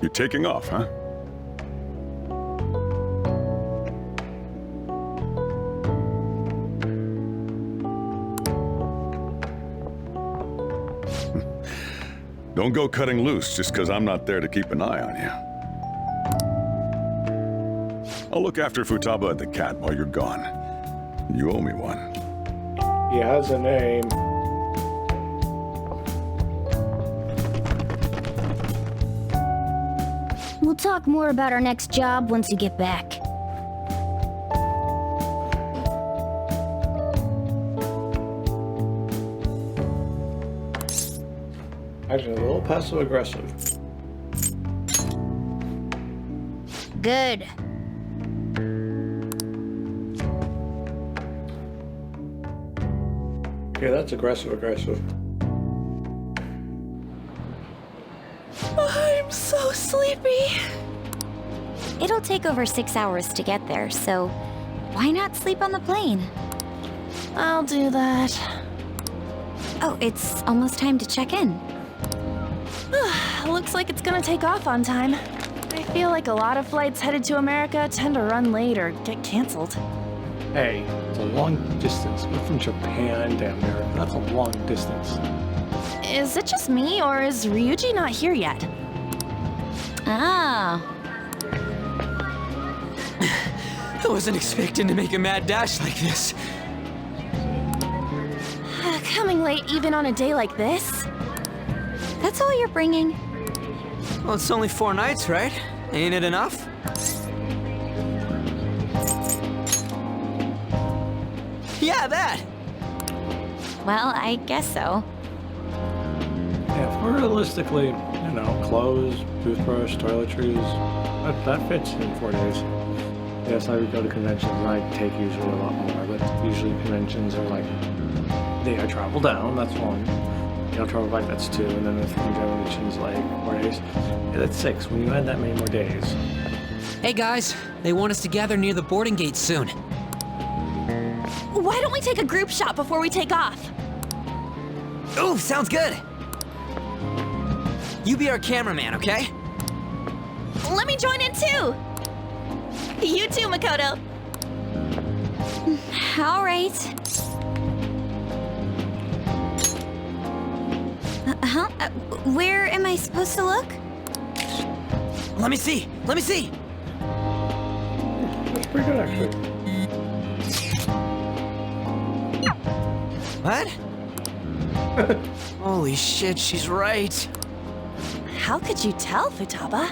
You're taking off, huh? Don't go cutting loose just because I'm not there to keep an eye on you. I'll look after Futaba at the Cat while you're gone. You owe me one. He has a name. We'll talk more about our next job once you get back. Actually, a little passive aggressive. Good. Okay, that's aggressive. I'm so sleepy. It'll take over 6 hours to get there, so why not sleep on the plane? I'll do that. Oh, it's almost time to check in. Looks like it's gonna take off on time. I feel like a lot of flights headed to America tend to run late or get canceled. Hey, it's a long distance. We're from Japan to America. That's a long distance. Is it just me, or is Ryuji not here yet? Ah, I wasn't expecting to make a mad dash like this. Coming late even on a day like this? that's all you're bringing. Well, it's only 4 nights, right? Ain't it enough? Yeah, that! Well, I guess so. Yeah, if we're realistically, clothes, toothbrush, toiletries, that fits in 4 days. Yes, I would go to conventions and I take usually a lot more, but usually conventions are like, I travel down, that's 1. Travel back, that's 2, and then the convention's like 4 days. Yeah, that's 6. When you add that many more days. Hey guys, they want us to gather near the boarding gate soon. Why don't we take a group shot before we take off? Ooh, sounds good! You be our cameraman, okay? Let me join in too! You too, Makoto! All right. Where am I supposed to look? Let me see! Let me see! That's pretty good, actually. What? Holy shit, she's right. How could you tell, Futaba?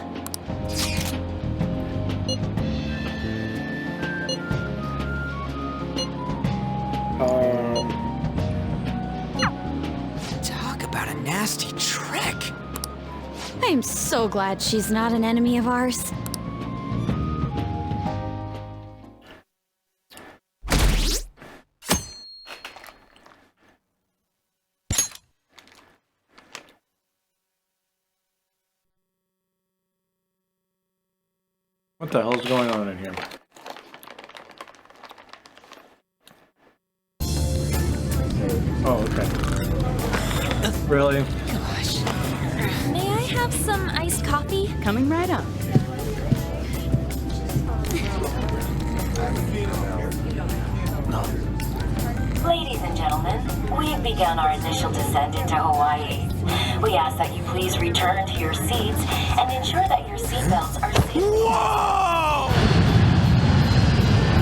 Talk about a nasty trick. I'm so glad she's not an enemy of ours. What the hell's going on in here? Oh, okay. Really? May I have some iced coffee? Coming right up. Ladies and gentlemen, we've begun our initial descent into Hawaii. We ask that you please return to your seats and ensure that your seatbelts are safely... Whoa!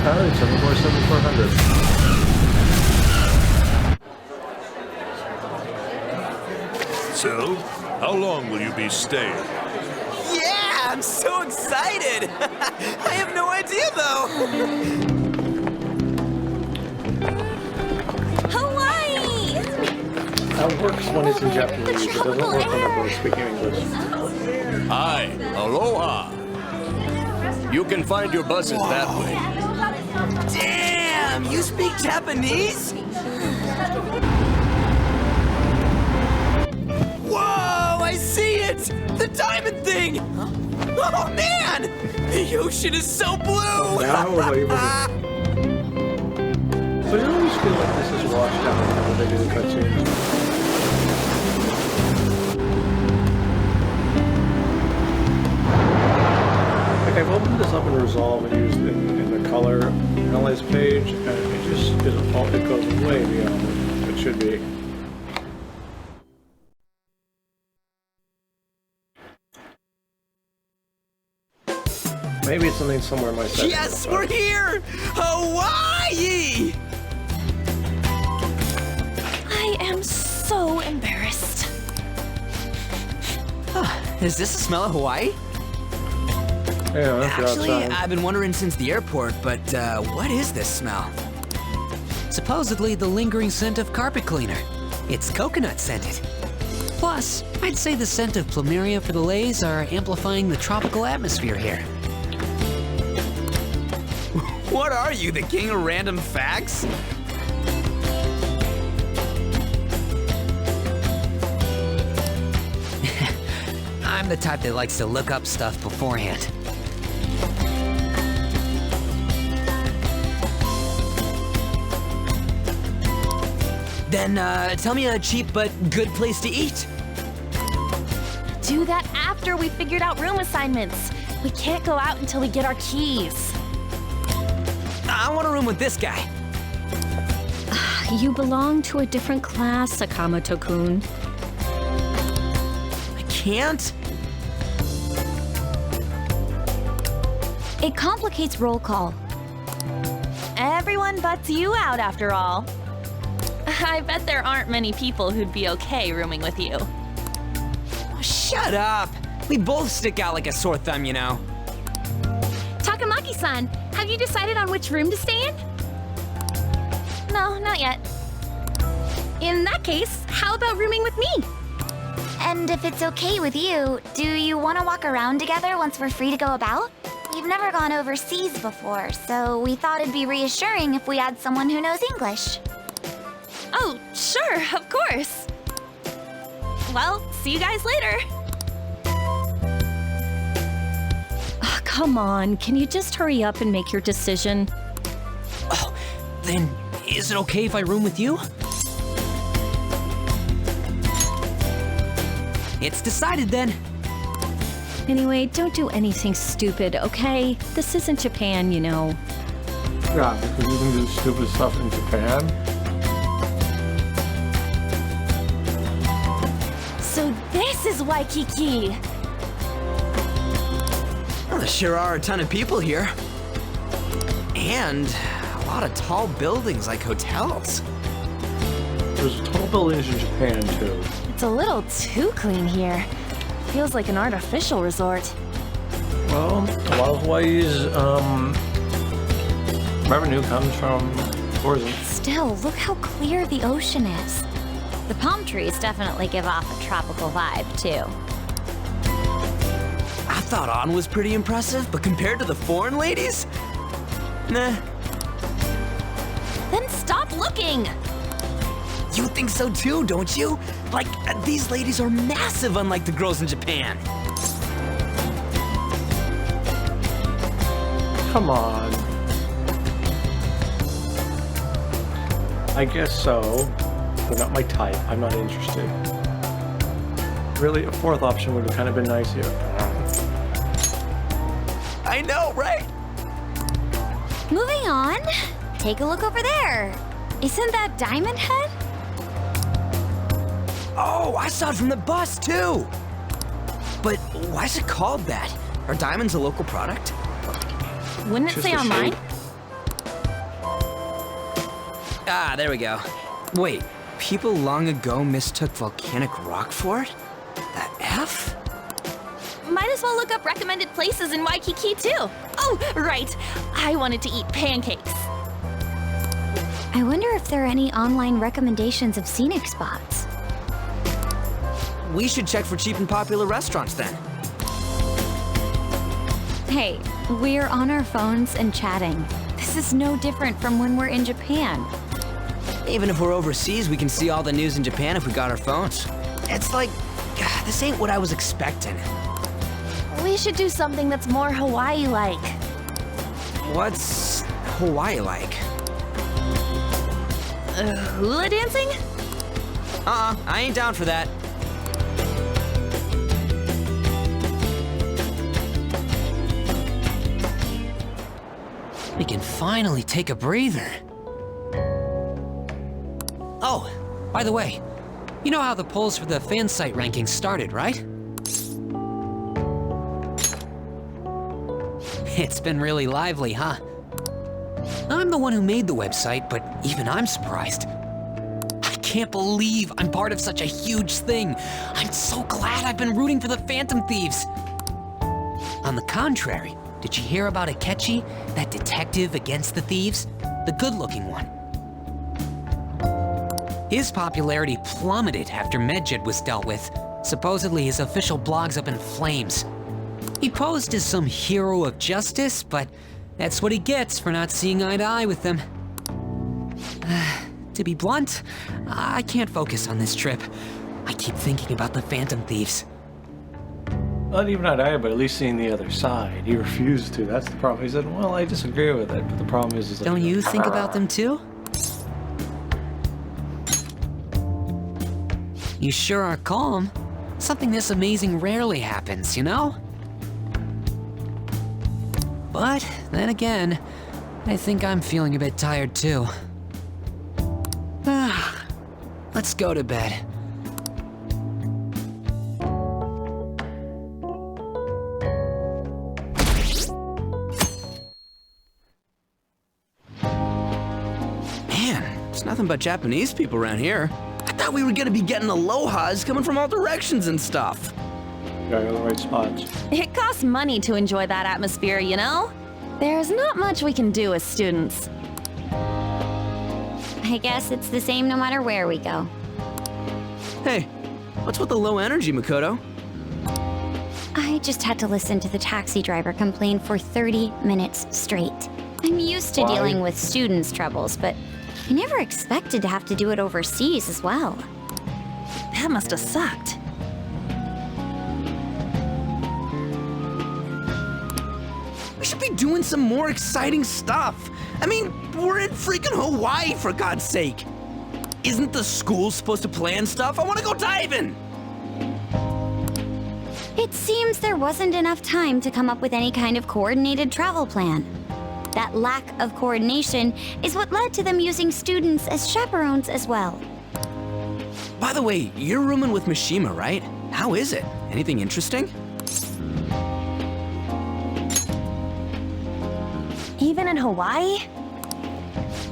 Alright, 7400. So, how long will you be staying? Yeah, I'm so excited! I have no idea though! Hawaii! That works when it's in Japanese. It doesn't work when we're speaking English. Hi, aloha. You can find your buses that way. Damn, you speak Japanese? Whoa, I see it! The diamond thing! Oh man! The ocean is so blue! Now we're able to... But I always feel like this is washed out whenever they do the cutscenes. resolve and use in the color analyze page, and it just it goes way beyond what it should be. Maybe it's something somewhere in my settings. Yes, we're here! Hawaii! I am so embarrassed. Is this the smell of Hawaii? Yeah, if you're Actually, outside. I've been wondering since the airport, but what is this smell? Supposedly the lingering scent of carpet cleaner. It's coconut scented. Plus, I'd say the scent of plumeria for the leis are amplifying the tropical atmosphere here. What are you, the king of random facts? I'm the type that likes to look up stuff beforehand. Then tell me a cheap but good place to eat. Do that after we figured out room assignments. We can't go out until we get our keys. I want a room with this guy. You belong to a different class, Sakamoto-kun. I can't? It complicates roll call. Everyone butts you out after all. I bet there aren't many people who'd be okay rooming with you. Shut up! We both stick out like a sore thumb, you know. Takamaki-san, have you decided on which room to stay in? No, not yet. In that case, how about rooming with me? And if it's okay with you, do you want to walk around together once we're free to go about? We've never gone overseas before, so we thought it'd be reassuring if we had someone who knows English. Oh, sure, of course. Well, see you guys later. Come on, can you just hurry up and make your decision? Oh, then is it okay if I room with you? It's decided then. Anyway, don't do anything stupid, okay? This isn't Japan, you know. Yeah, because you can do stupid stuff in Japan. So this is Waikiki. Well, there sure are a ton of people here. And a lot of tall buildings like hotels. There's tall buildings in Japan too. It's a little too clean here. Feels like an artificial resort. Well, a lot of Hawaii's revenue comes from tourism. Still, look how clear the ocean is. The palm trees definitely give off a tropical vibe, too. I thought On was pretty impressive, but compared to the foreign ladies? Nah. Then stop looking! You think so too, don't you? Like, these ladies are massive unlike the girls in Japan. Come on. I guess so, but not my type. I'm not interested. Really, a fourth option would have kind of been nice here. I know, right? Moving on. Take a look over there. Isn't that Diamond Head? Oh, I saw it from the bus too! But why is it called that? Are diamonds a local product? Wouldn't it Just say a online? shape. Ah, there we go. Wait, people long ago mistook volcanic rock for it? The F? Might as well look up recommended places in Waikiki too. Oh, right. I wanted to eat pancakes. I wonder if there are any online recommendations of scenic spots. We should check for cheap and popular restaurants then. Hey, we're on our phones and chatting. This is no different from when we're in Japan. Even if we're overseas, we can see all the news in Japan if we got our phones. It's like, this ain't what I was expecting. We should do something that's more Hawaii-like. What's Hawaii like? Hula dancing? I ain't down for that. We can finally take a breather. Oh, by the way, you know how the polls for the fan site rankings started, right? It's been really lively, huh? I'm the one who made the website, but even I'm surprised. I can't believe I'm part of such a huge thing. I'm so glad I've been rooting for the Phantom Thieves. On the contrary, did you hear about Akechi, that detective against the thieves? The good-looking one. His popularity plummeted after Medjed was dealt with. Supposedly his official blog's up in flames. He posed as some hero of justice, but that's what he gets for not seeing eye to eye with them. To be blunt, I can't focus on this trip. I keep thinking about the Phantom Thieves. Not even eye to eye, but at least seeing the other side. He refused to. That's the problem. He said, well, I disagree with it, but the problem is like, Don't you think about them too? You sure are calm. Something this amazing rarely happens, you know? But then again, I think I'm feeling a bit tired too. Let's go to bed. Man, there's nothing but Japanese people around here. I thought we were gonna be getting alohas coming from all directions and stuff. Going on the right spots. It costs money to enjoy that atmosphere, you know? There's not much we can do as students. I guess it's the same no matter where we go. Hey, what's with the low energy, Makoto? I just had to listen to the taxi driver complain for 30 minutes straight. I'm used to dealing with students' troubles, but I never expected to have to do it overseas as well. That must have sucked. We should be doing some more exciting stuff. I mean, we're in freaking Hawaii, for God's sake. Isn't the school supposed to plan stuff? I want to go diving. It seems there wasn't enough time to come up with any kind of coordinated travel plan. That lack of coordination is what led to them using students as chaperones as well. By the way, you're rooming with Mishima, right? How is it? Anything interesting? Even in Hawaii?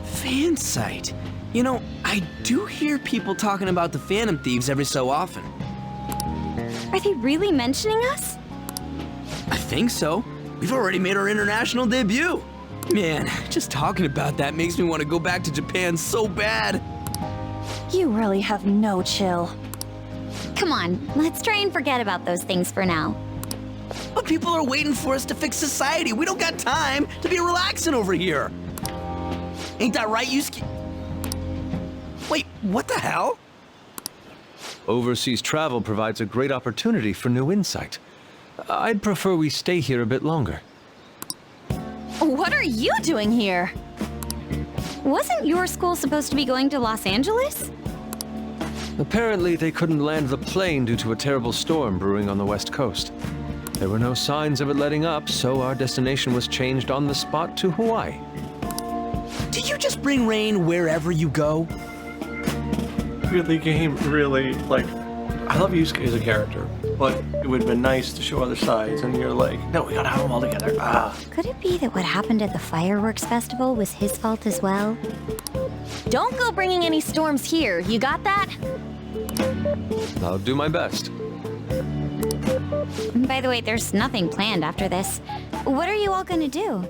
Fan site. You know, I do hear people talking about the Phantom Thieves every so often. Are they really mentioning us? I think so. We've already made our international debut. Man, just talking about that makes me want to go back to Japan so bad. You really have no chill. Come on, let's try and forget about those things for now. But people are waiting for us to fix society. We don't got time to be relaxing over here. Ain't that right, Yusuke? Wait, what the hell? Overseas travel provides a great opportunity for new insight. I'd prefer we stay here a bit longer. What are you doing here? Wasn't your school supposed to be going to Los Angeles? Apparently, they couldn't land the plane due to a terrible storm brewing on the West Coast. There were no signs of it letting up, so our destination was changed on the spot to Hawaii. Do you just bring rain wherever you go? Really, game, really, like, I love Yusuke as a character, but it would have been nice to show other sides, and you're like, no, we gotta have them all together. Could it be that what happened at the fireworks festival was his fault as well? Don't go bringing any storms here, you got that? I'll do my best. By the way, there's nothing planned after this. What are you all gonna do?